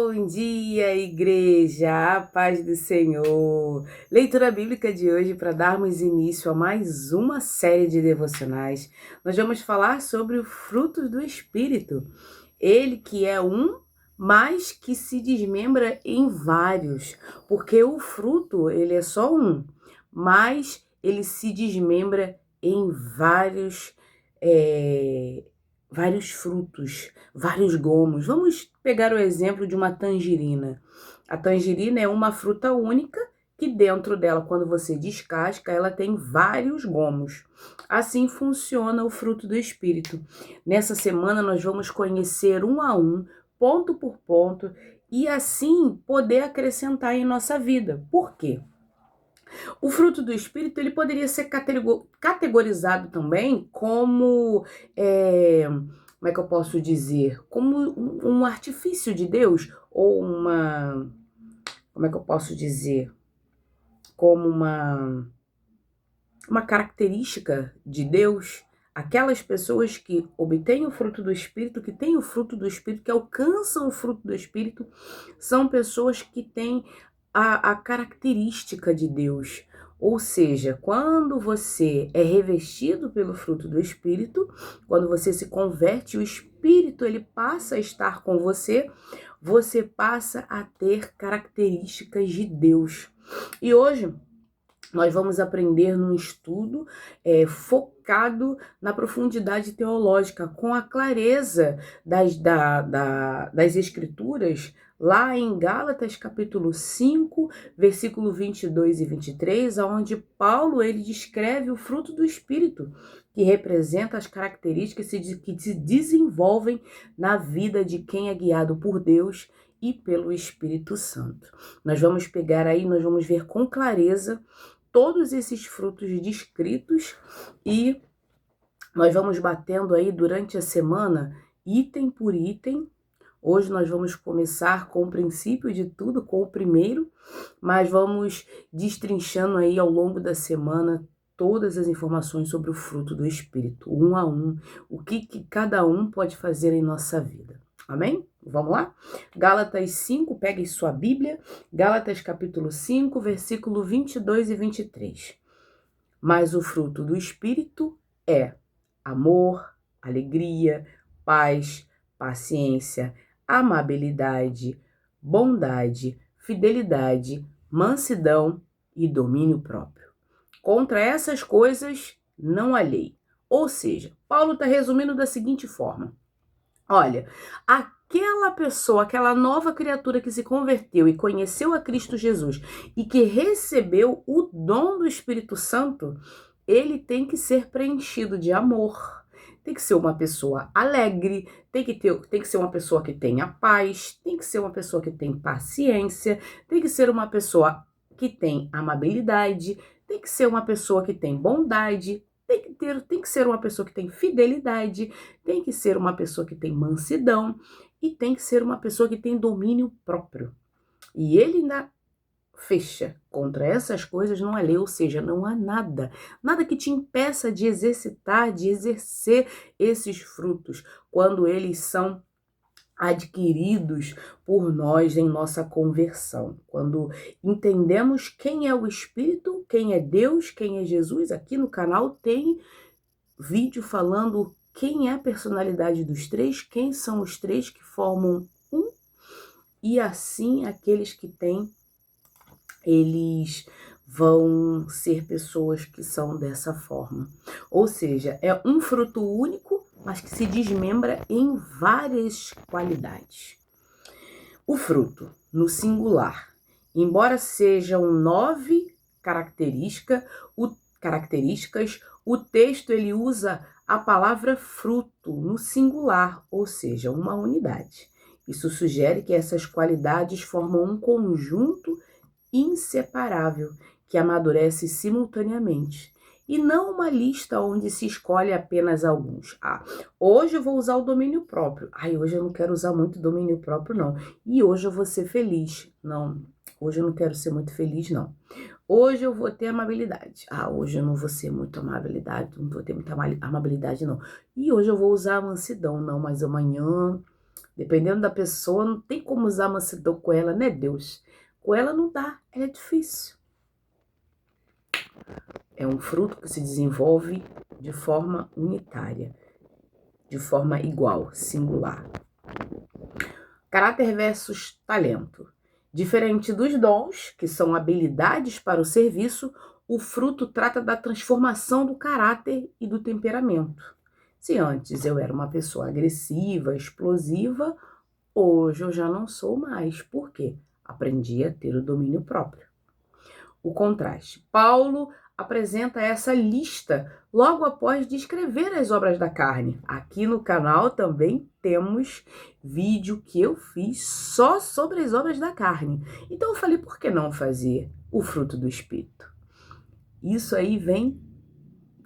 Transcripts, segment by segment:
Bom dia, igreja, a paz do Senhor. Leitura bíblica de hoje para darmos início a mais uma série de devocionais. Nós vamos falar sobre o fruto do Espírito. Ele que é um, mas que se desmembra em vários, porque o fruto, ele é só um, mas ele se desmembra em vários frutos, vários gomos. Vamos pegar o exemplo de uma tangerina. A tangerina é uma fruta única que dentro dela, quando você descasca, ela tem vários gomos. Assim funciona o fruto do Espírito. Nessa semana nós vamos conhecer um a um, ponto por ponto, e assim poder acrescentar em nossa vida. Por quê? O fruto do Espírito ele poderia ser categorizado também como, como é que eu posso dizer? Como um artifício de Deus, ou como é que eu posso dizer? Como uma característica de Deus. Aquelas pessoas que obtêm o fruto do Espírito, que têm o fruto do Espírito, que alcançam o fruto do Espírito, são pessoas que têm a característica de Deus. Ou seja, quando você é revestido pelo fruto do Espírito, quando você se converte, o Espírito ele passa a estar com você, você passa a ter características de Deus. E hoje nós vamos aprender num estudo focado na profundidade teológica, com a clareza das Escrituras, lá em Gálatas capítulo 5, versículo 22 e 23, onde Paulo ele descreve o fruto do Espírito, que representa as características que se desenvolvem na vida de quem é guiado por Deus e pelo Espírito Santo. Nós vamos pegar aí, nós vamos ver com clareza todos esses frutos descritos e nós vamos batendo aí durante a semana, item por item. Hoje nós vamos começar com o princípio de tudo, com o primeiro, mas vamos destrinchando aí ao longo da semana todas as informações sobre o fruto do Espírito, um a um, o que cada um pode fazer em nossa vida. Amém? Vamos lá? Gálatas 5, pegue sua Bíblia, Gálatas capítulo 5, versículo 22 e 23. Mas o fruto do Espírito é amor, alegria, paz, paciência, amabilidade, bondade, fidelidade, mansidão e domínio próprio. Contra essas coisas não há lei. Ou seja, Paulo está resumindo da seguinte forma. Olha, aquela pessoa, aquela nova criatura que se converteu e conheceu a Cristo Jesus e que recebeu o dom do Espírito Santo, ele tem que ser preenchido de amor. Tem que ser uma pessoa alegre, tem que ser uma pessoa que tenha paz, tem que ser uma pessoa que tem paciência, tem que ser uma pessoa que tem amabilidade, tem que ser uma pessoa que tem bondade, tem que ser uma pessoa que tem fidelidade, tem que ser uma pessoa que tem mansidão e tem que ser uma pessoa que tem domínio próprio. E ele ainda fecha, contra essas coisas não há lei, ou seja, não há nada que te impeça de exercitar, de exercer esses frutos, quando eles são adquiridos por nós em nossa conversão. Quando entendemos quem é o Espírito, quem é Deus, quem é Jesus, aqui no canal tem vídeo falando quem é a personalidade dos três, quem são os três que formam um, e assim aqueles que têm, eles vão ser pessoas que são dessa forma. Ou seja, é um fruto único, mas que se desmembra em várias qualidades. O fruto, no singular, embora sejam 9 características, o texto ele usa a palavra fruto no singular, ou seja, uma unidade. Isso sugere que essas qualidades formam um conjunto inseparável que amadurece simultaneamente. E não uma lista onde se escolhe apenas alguns. Hoje eu vou usar o domínio próprio. Hoje eu não quero usar muito domínio próprio, não. E hoje eu vou ser feliz. Não, hoje eu não quero ser muito feliz, não. Hoje eu vou ter amabilidade. Hoje eu não vou ser muito amabilidade, não vou ter muita amabilidade, não. E hoje eu vou usar a mansidão, não, mas amanhã, Dependendo da pessoa, não tem como usar mansidão com ela, né, Deus? Com ela não dá, ela é difícil. É um fruto que se desenvolve de forma unitária, de forma igual, singular. Caráter versus talento. Diferente dos dons, que são habilidades para o serviço, o fruto trata da transformação do caráter e do temperamento. Se antes eu era uma pessoa agressiva, explosiva, hoje eu já não sou mais. Por quê? Aprendi a ter o domínio próprio. O contraste. Paulo apresenta essa lista logo após descrever as obras da carne. Aqui no canal também temos vídeo que eu fiz só sobre as obras da carne. Então eu falei, por que não fazer o fruto do Espírito? Isso aí vem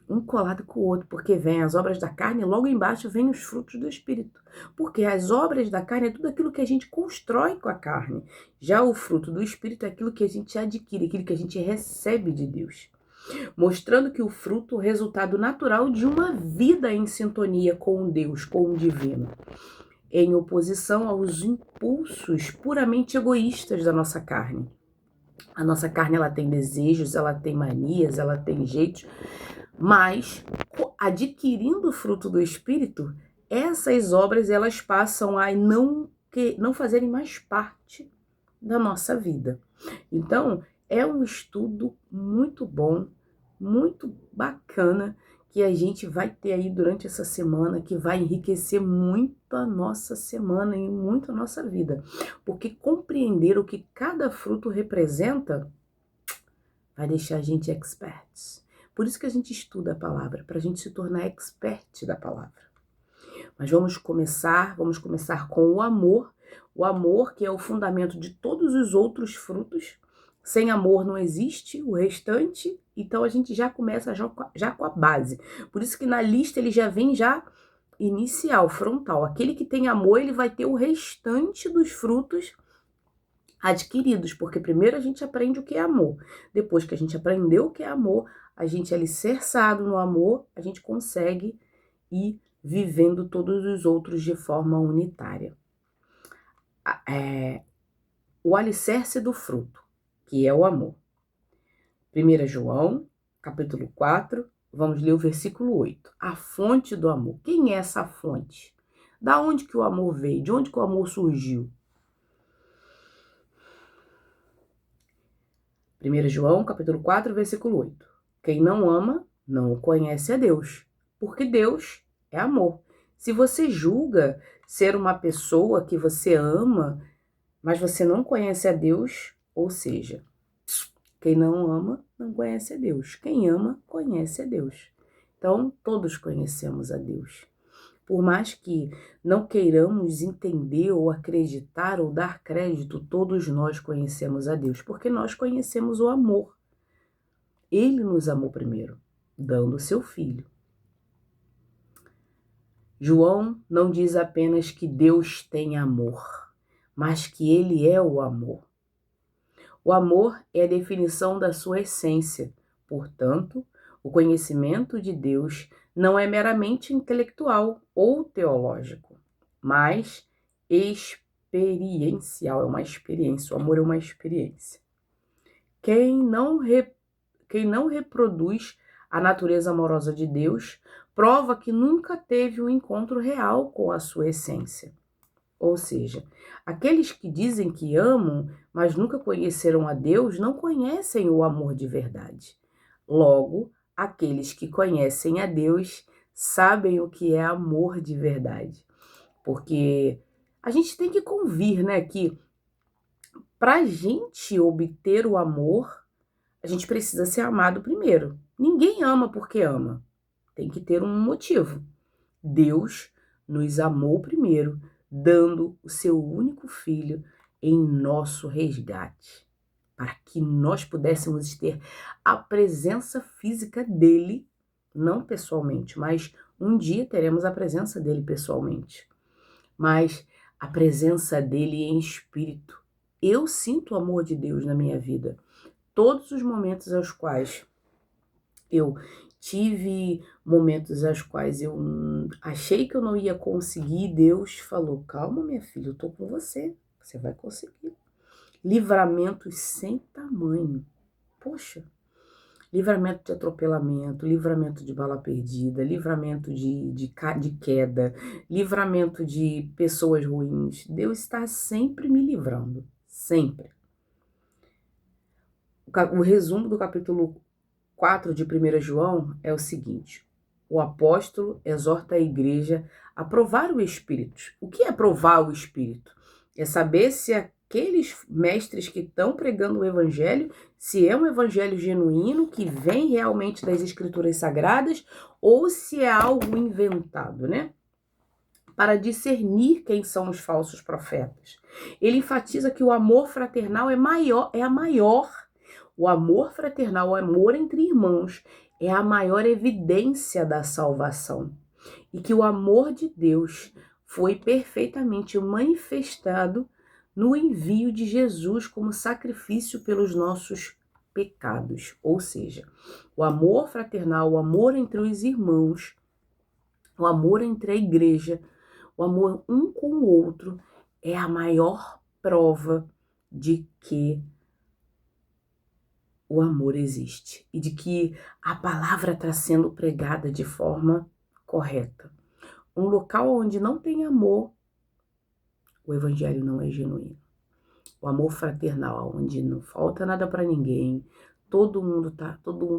um colado com o outro, porque vem as obras da carne e logo embaixo vem os frutos do Espírito. Porque as obras da carne é tudo aquilo que a gente constrói com a carne. Já o fruto do Espírito é aquilo que a gente adquire, aquilo que a gente recebe de Deus. Mostrando que o fruto é o resultado natural de uma vida em sintonia com Deus, com o divino, em oposição aos impulsos puramente egoístas da nossa carne. A nossa carne, ela tem desejos, ela tem manias, ela tem jeitos, mas adquirindo o fruto do Espírito, essas obras elas passam a não fazerem mais parte da nossa vida. Então, é um estudo muito bom, muito bacana, que a gente vai ter aí durante essa semana, que vai enriquecer muito a nossa semana e muito a nossa vida. Porque compreender o que cada fruto representa vai deixar a gente experts. Por isso que a gente estuda a palavra, para a gente se tornar expert da palavra. Mas vamos começar com o amor que é o fundamento de todos os outros frutos. Sem amor não existe o restante, então a gente já começa já com a base. Por isso que na lista ele já vem já inicial, frontal. Aquele que tem amor, ele vai ter o restante dos frutos adquiridos, porque primeiro a gente aprende o que é amor. Depois que a gente aprendeu o que é amor, a gente é alicerçado no amor, a gente consegue ir vivendo todos os outros de forma unitária. O alicerce do fruto, que é o amor. 1 João, capítulo 4, vamos ler o versículo 8. A fonte do amor. Quem é essa fonte? Da onde que o amor veio? De onde que o amor surgiu? 1 João, capítulo 4, versículo 8. Quem não ama, não conhece a Deus, porque Deus é amor. Se você julga ser uma pessoa que você ama, mas você não conhece a Deus, ou seja, quem não ama, não conhece a Deus. Quem ama, conhece a Deus. Então, todos conhecemos a Deus. Por mais que não queiramos entender ou acreditar ou dar crédito, todos nós conhecemos a Deus, porque nós conhecemos o amor. Ele nos amou primeiro, dando o seu Filho. João não diz apenas que Deus tem amor, mas que Ele é o amor. O amor é a definição da sua essência. Portanto, o conhecimento de Deus não é meramente intelectual ou teológico, mas experiencial. É uma experiência. O amor é uma experiência. Quem não reproduz a natureza amorosa de Deus prova que nunca teve um encontro real com a sua essência. Ou seja, aqueles que dizem que amam, mas nunca conheceram a Deus, não conhecem o amor de verdade. Logo, aqueles que conhecem a Deus sabem o que é amor de verdade. Porque a gente tem que convir, né, que para a gente obter o amor, a gente precisa ser amado primeiro. Ninguém ama porque ama. Tem que ter um motivo. Deus nos amou primeiro, dando o seu único filho em nosso resgate, para que nós pudéssemos ter a presença física dele, não pessoalmente, mas um dia teremos a presença dele pessoalmente, mas a presença dele em espírito. Eu sinto o amor de Deus na minha vida. Todos os momentos aos quais eu tive momentos aos quais eu achei que eu não ia conseguir, Deus falou, calma minha filha, eu tô com você, você vai conseguir. Livramentos sem tamanho, poxa, livramento de atropelamento, livramento de bala perdida, livramento de queda, livramento de pessoas ruins. Deus está sempre me livrando, sempre. O resumo do capítulo 4 de 1 João é o seguinte: o apóstolo exorta a igreja a provar o Espírito. O que é provar o Espírito? É saber se aqueles mestres que estão pregando o evangelho, se é um evangelho genuíno, que vem realmente das escrituras sagradas, ou se é algo inventado, né? Para discernir quem são os falsos profetas. Ele enfatiza que o amor fraternal o amor fraternal, o amor entre irmãos, é a maior evidência da salvação. E que o amor de Deus foi perfeitamente manifestado no envio de Jesus como sacrifício pelos nossos pecados. Ou seja, o amor fraternal, o amor entre os irmãos, o amor entre a igreja, o amor um com o outro é a maior prova de que o amor existe e de que a palavra está sendo pregada de forma correta. Um local onde não tem amor, o evangelho não é genuíno. O amor fraternal, onde não falta nada para ninguém, todo mundo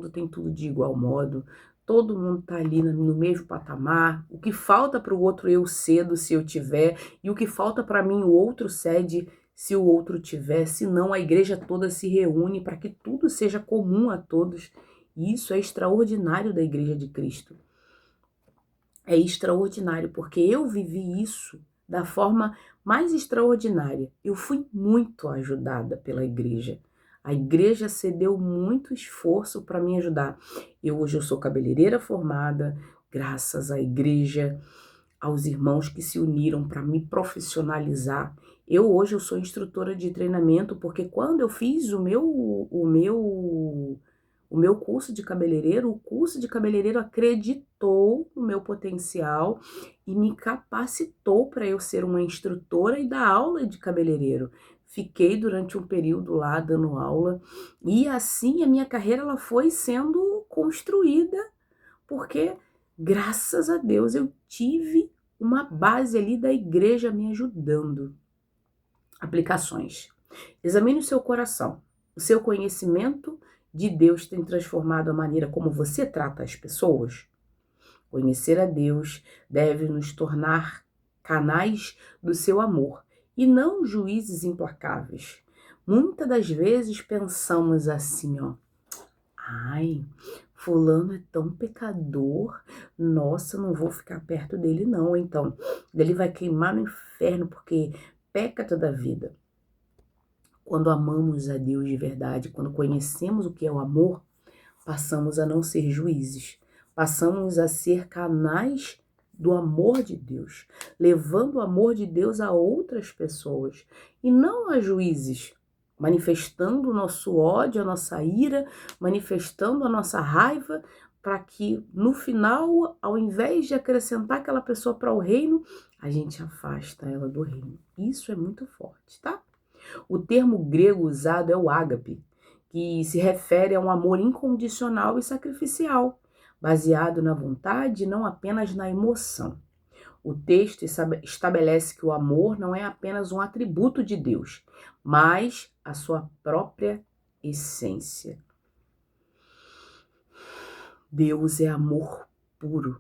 tem tudo de igual modo, todo mundo tá ali no mesmo patamar. O que falta para o outro eu cedo se eu tiver, e o que falta para mim o outro cede se o outro tiver, senão a igreja toda se reúne para que tudo seja comum a todos. E isso é extraordinário da igreja de Cristo. É extraordinário, porque eu vivi isso da forma mais extraordinária. Eu fui muito ajudada pela igreja. A igreja cedeu muito esforço para me ajudar. Hoje eu sou cabeleireira formada, graças à igreja, aos irmãos que se uniram para me profissionalizar. Hoje eu sou instrutora de treinamento, porque quando eu fiz o meu curso de cabeleireiro, o curso de cabeleireiro acreditou no meu potencial e me capacitou para eu ser uma instrutora e dar aula de cabeleireiro. Fiquei durante um período lá dando aula e assim a minha carreira ela foi sendo construída, porque graças a Deus eu tive uma base ali da igreja me ajudando. Aplicações. Examine o seu coração. O seu conhecimento de Deus tem transformado a maneira como você trata as pessoas? Conhecer a Deus deve nos tornar canais do seu amor e não juízes implacáveis. Muitas das vezes pensamos assim, ai, fulano é tão pecador, nossa, não vou ficar perto dele não, então ele vai queimar no inferno porque peca toda a vida. Quando amamos a Deus de verdade, quando conhecemos o que é o amor, passamos a não ser juízes, passamos a ser canais do amor de Deus, levando o amor de Deus a outras pessoas e não a juízes, manifestando o nosso ódio, a nossa ira, manifestando a nossa raiva, para que no final, ao invés de acrescentar aquela pessoa para o reino, a gente afasta ela do reino. Isso é muito forte, tá? O termo grego usado é o ágape, que se refere a um amor incondicional e sacrificial, baseado na vontade e não apenas na emoção. O texto estabelece que o amor não é apenas um atributo de Deus, mas a sua própria essência. Deus é amor puro,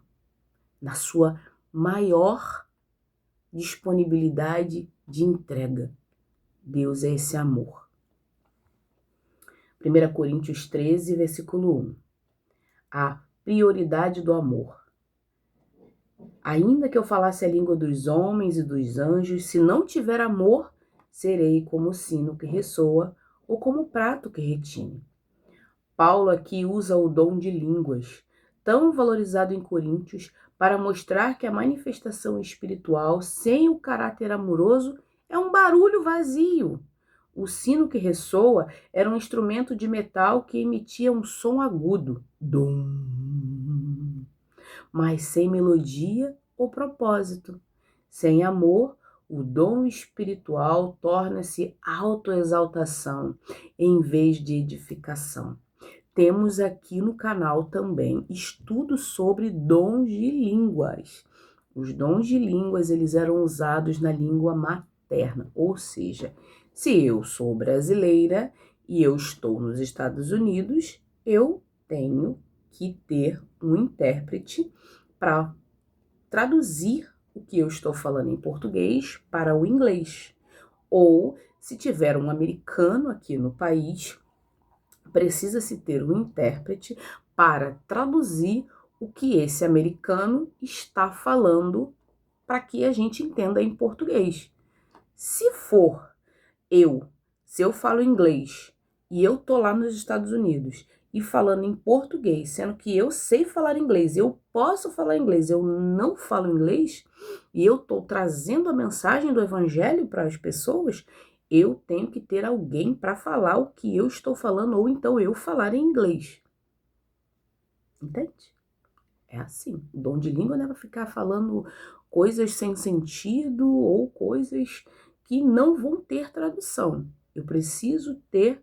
na sua maior disponibilidade de entrega. Deus é esse amor. 1 Coríntios 13, versículo 1. A prioridade do amor. Ainda que eu falasse a língua dos homens e dos anjos, se não tiver amor, serei como o sino que ressoa ou como o prato que retine. Paulo aqui usa o dom de línguas, tão valorizado em Coríntios, para mostrar que a manifestação espiritual sem o caráter amoroso é um barulho vazio. O sino que ressoa era um instrumento de metal que emitia um som agudo. Dum. mas sem melodia ou propósito. Sem amor, o dom espiritual torna-se autoexaltação em vez de edificação. Temos aqui no canal também estudos sobre dons de línguas. Os dons de línguas, eles eram usados na língua materna, ou seja, se eu sou brasileira e eu estou nos Estados Unidos, eu tenho que ter um intérprete para traduzir o que eu estou falando em português para o inglês. Ou, se tiver um americano aqui no país, precisa-se ter um intérprete para traduzir o que esse americano está falando para que a gente entenda em português. Se eu falo inglês e eu tô lá nos Estados Unidos e falando em português, sendo que eu sei falar inglês, eu posso falar inglês, eu não falo inglês, e eu tô trazendo a mensagem do evangelho para as pessoas, eu tenho que ter alguém para falar o que eu estou falando, ou então eu falar em inglês. Entende? É assim. O dom de língua não é para ficar falando coisas sem sentido ou coisas que não vão ter tradução. Eu preciso ter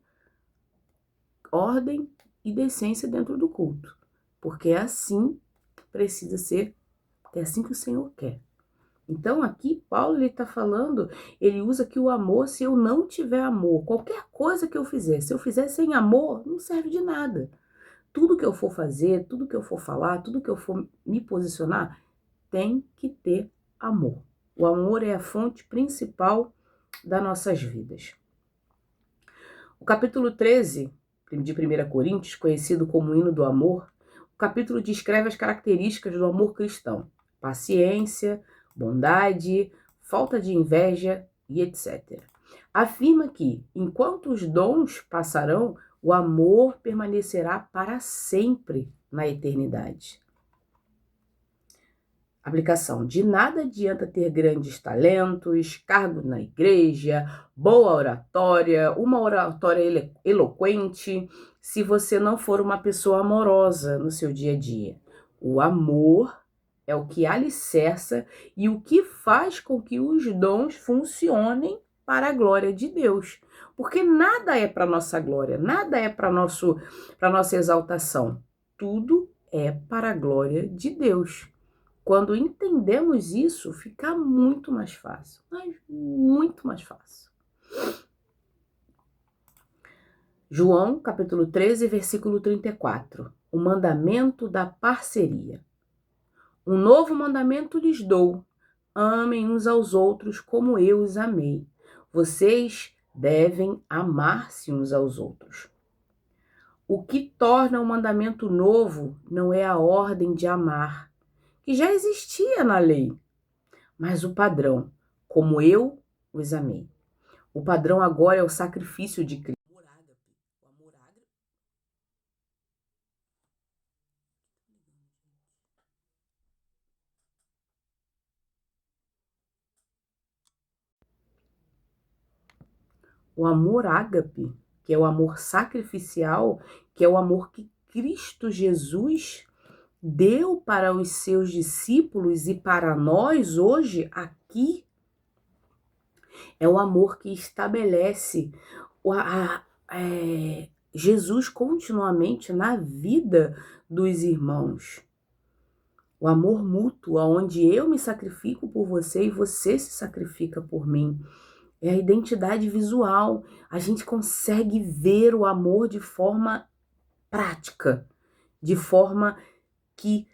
ordem e decência dentro do culto, porque é assim precisa ser, é assim que o Senhor quer. Então aqui Paulo ele está falando, ele usa que o amor, se eu não tiver amor, qualquer coisa que eu fizer, se eu fizer sem amor, não serve de nada. Tudo que eu for fazer, tudo que eu for falar, tudo que eu for me posicionar, tem que ter amor. O amor é a fonte principal das nossas vidas. O capítulo 13 de 1 Coríntios, conhecido como hino do amor, o capítulo descreve as características do amor cristão: paciência, bondade, falta de inveja e etc. Afirma que, enquanto os dons passarão, o amor permanecerá para sempre na eternidade. Aplicação: de nada adianta ter grandes talentos, cargo na igreja, boa oratória, uma oratória eloquente, se você não for uma pessoa amorosa no seu dia a dia. O amor é o que alicerça e o que faz com que os dons funcionem para a glória de Deus. Porque nada é para nossa glória, nada é para nossa exaltação. Tudo é para a glória de Deus. Quando entendemos isso, fica muito mais fácil, mas muito mais fácil. João, capítulo 13, versículo 34. O mandamento da parceria. Um novo mandamento lhes dou: amem uns aos outros como eu os amei. Vocês devem amar-se uns aos outros. O que torna o mandamento novo não é a ordem de amar, que já existia na lei, mas o padrão, como eu os amei. O padrão agora é o sacrifício de Cristo. O amor ágape, que é o amor sacrificial, que é o amor que Cristo Jesus deu para os seus discípulos e para nós hoje aqui, é o amor que estabelece Jesus continuamente na vida dos irmãos. O amor mútuo, onde eu me sacrifico por você e você se sacrifica por mim. É a identidade visual. A gente consegue ver o amor de forma prática, de forma que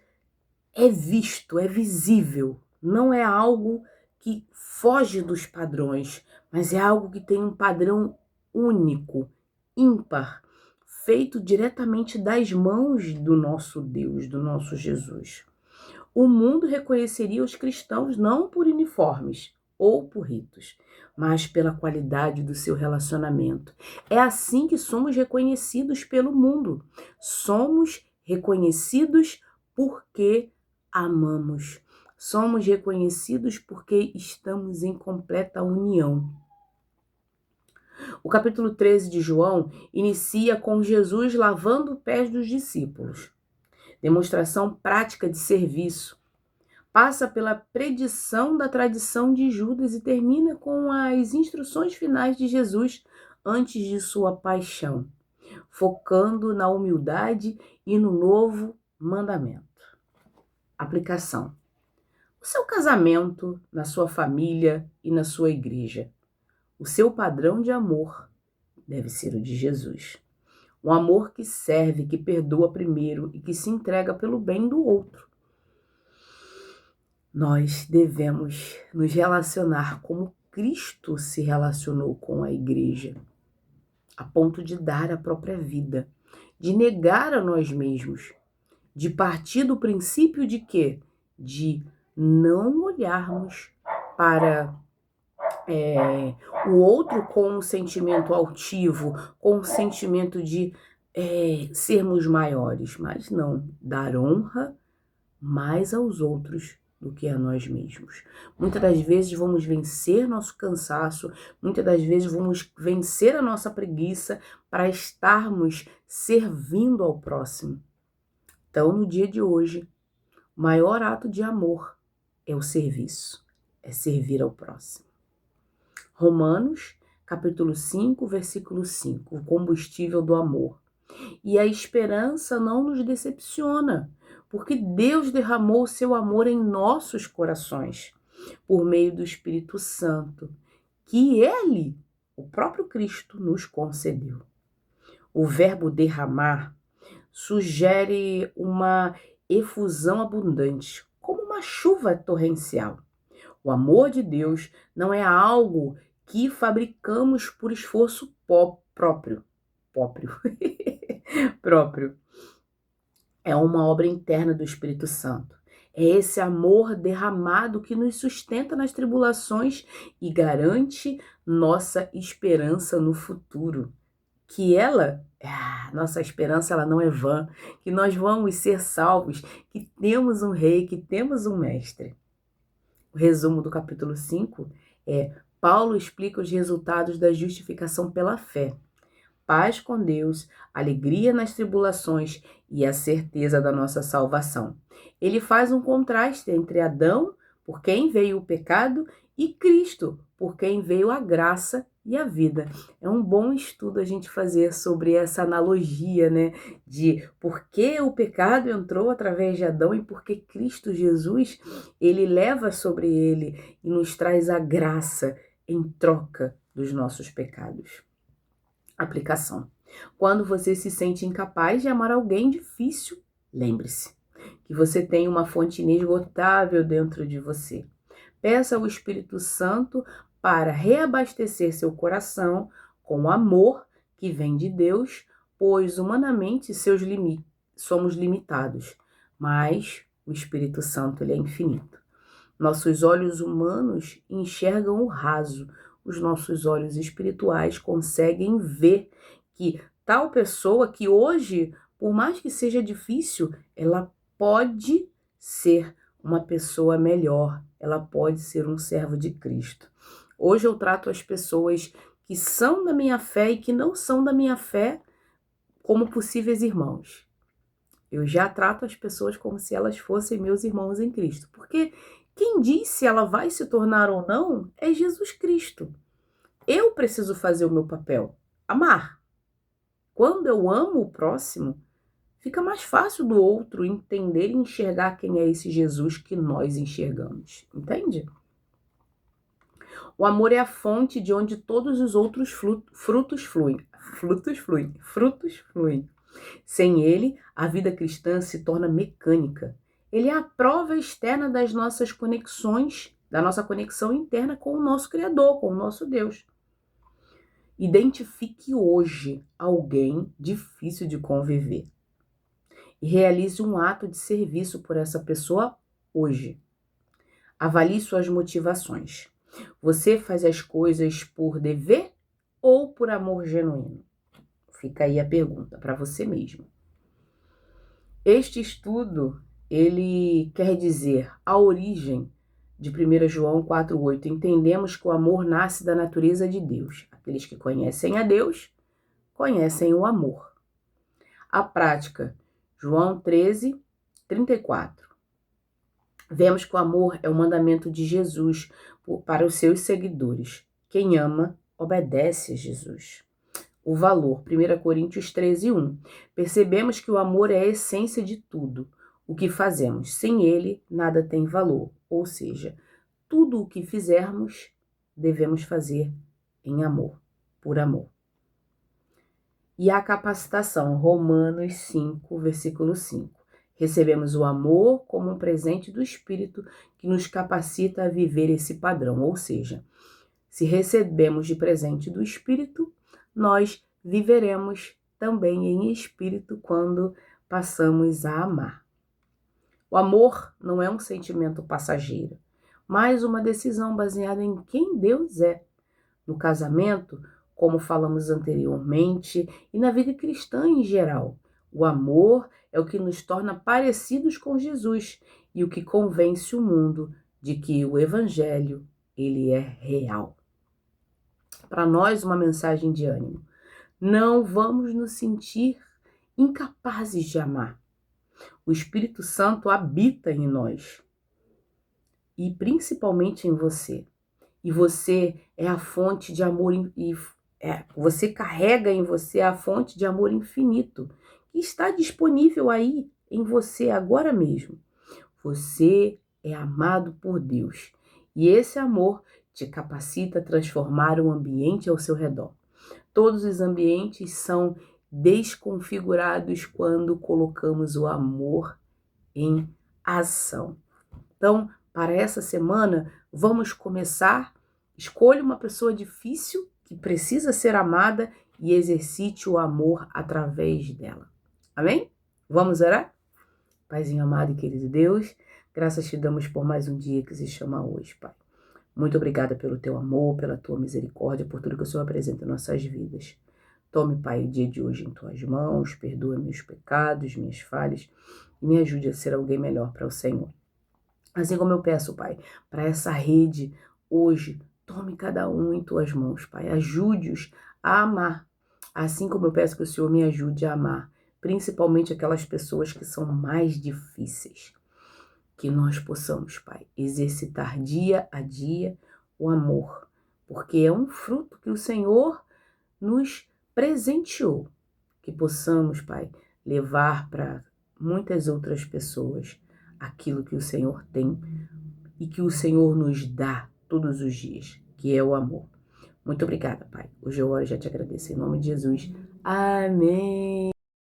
é visto, é visível. Não é algo que foge dos padrões, mas é algo que tem um padrão único, ímpar, feito diretamente das mãos do nosso Deus, do nosso Jesus. O mundo reconheceria os cristãos não por uniformes ou por ritos, mas pela qualidade do seu relacionamento. É assim que somos reconhecidos pelo mundo. Somos reconhecidos porque amamos. Somos reconhecidos porque estamos em completa união. O capítulo 13 de João inicia com Jesus lavando os pés dos discípulos. demonstração prática de serviço. Passa pela predição da tradição de Judas e termina com as instruções finais de Jesus antes de sua paixão, focando na humildade e no novo mandamento. Aplicação. O seu casamento, na sua família e na sua igreja. O seu padrão de amor deve ser o de Jesus. Um amor que serve, que perdoa primeiro e que se entrega pelo bem do outro. Nós devemos nos relacionar como Cristo se relacionou com a igreja, a ponto de dar a própria vida, de negar a nós mesmos, de partir do princípio de quê? De não olharmos para o outro com um sentimento altivo, com um sentimento de sermos maiores, mas não, dar honra mais aos outros do que a nós mesmos. Muitas das vezes vamos vencer nosso cansaço, muitas das vezes vamos vencer a nossa preguiça para estarmos servindo ao próximo. Então, no dia de hoje, o maior ato de amor é o serviço, é servir ao próximo. Romanos, capítulo 5, versículo 5, o combustível do amor. E a esperança não nos decepciona, porque Deus derramou o seu amor em nossos corações, por meio do Espírito Santo, que Ele, o próprio Cristo, nos concedeu. O verbo derramar sugere uma efusão abundante, como uma chuva torrencial. O amor de Deus não é algo que fabricamos por esforço próprio. É uma obra interna do Espírito Santo. É esse amor derramado que nos sustenta nas tribulações e garante nossa esperança no futuro. Que nossa esperança, ela não é vã, que nós vamos ser salvos, que temos um rei, que temos um mestre. O resumo do capítulo 5 é: Paulo explica os resultados da justificação pela fé. Paz com Deus, alegria nas tribulações e a certeza da nossa salvação. Ele faz um contraste entre Adão, por quem veio o pecado, e Cristo, por quem veio a graça e a vida. É um bom estudo a gente fazer sobre essa analogia, né? De por que o pecado entrou através de Adão e por que Cristo Jesus, ele leva sobre ele e nos traz a graça em troca dos nossos pecados. Aplicação. Quando você se sente incapaz de amar alguém difícil, lembre-se que você tem uma fonte inesgotável dentro de você. Peça ao Espírito Santo para reabastecer seu coração com o amor que vem de Deus, pois humanamente somos limitados, mas o Espírito Santo ele é infinito. Nossos olhos humanos enxergam o raso, os nossos olhos espirituais conseguem ver que tal pessoa que hoje, por mais que seja difícil, ela pode ser uma pessoa melhor, ela pode ser um servo de Cristo. Hoje eu trato as pessoas que são da minha fé e que não são da minha fé como possíveis irmãos. Eu já trato as pessoas como se elas fossem meus irmãos em Cristo, porque quem diz se ela vai se tornar ou não é Jesus Cristo. Eu preciso fazer o meu papel, amar. Quando eu amo o próximo, fica mais fácil do outro entender e enxergar quem é esse Jesus que nós enxergamos, entende? O amor é a fonte de onde todos os outros frutos fluem. Sem ele, a vida cristã se torna mecânica. Ele é a prova externa das nossas conexões, da nossa conexão interna com o nosso Criador, com o nosso Deus. Identifique hoje alguém difícil de conviver e realize um ato de serviço por essa pessoa hoje. Avalie suas motivações. Você faz as coisas por dever ou por amor genuíno? Fica aí a pergunta para você mesmo. Este estudo, ele quer dizer a origem de 1 João 4,8. Entendemos que o amor nasce da natureza de Deus. Aqueles que conhecem a Deus, conhecem o amor. A prática, João 13, 34. Vemos que o amor é o mandamento de Jesus para os seus seguidores. Quem ama, obedece a Jesus. O valor, 1 Coríntios 13:1. Percebemos que o amor é a essência de tudo o que fazemos. Sem ele, nada tem valor. Ou seja, tudo o que fizermos, devemos fazer em amor, por amor. E a capacitação, Romanos 5, versículo 5. Recebemos o amor como um presente do Espírito que nos capacita a viver esse padrão. Ou seja, se recebemos de presente do Espírito, nós viveremos também em espírito quando passamos a amar. O amor não é um sentimento passageiro, mas uma decisão baseada em quem Deus é. No casamento, como falamos anteriormente, e na vida cristã em geral, o amor é o que nos torna parecidos com Jesus e o que convence o mundo de que o Evangelho, ele é real. Para nós, uma mensagem de ânimo. Não vamos nos sentir incapazes de amar. O Espírito Santo habita em nós e principalmente em você. E você é a fonte de amor, você carrega em você a fonte de amor infinito que está disponível aí em você agora mesmo. Você é amado por Deus e esse amor te capacita a transformar o ambiente ao seu redor. Todos os ambientes são desconfigurados quando colocamos o amor em ação. Então, para essa semana, vamos começar. Escolha uma pessoa difícil que precisa ser amada e exercite o amor através dela. Amém? Vamos orar? Paizinho amado e querido Deus, graças te damos por mais um dia que se chama hoje, Pai. Muito obrigada pelo teu amor, pela tua misericórdia, por tudo que o Senhor apresenta em nossas vidas. Tome, Pai, o dia de hoje em tuas mãos, perdoa meus pecados, minhas falhas e me ajude a ser alguém melhor para o Senhor. Assim como eu peço, Pai, para essa rede hoje, tome cada um em tuas mãos, Pai. Ajude-os a amar. Assim como eu peço que o Senhor me ajude a amar, principalmente aquelas pessoas que são mais difíceis. Que nós possamos, Pai, exercitar dia a dia o amor, porque é um fruto que o Senhor nos presenteou. Que possamos, Pai, levar para muitas outras pessoas aquilo que o Senhor tem e que o Senhor nos dá todos os dias, que é o amor. Muito obrigada, Pai. Hoje eu oro e já te agradeço em nome de Jesus. Amém.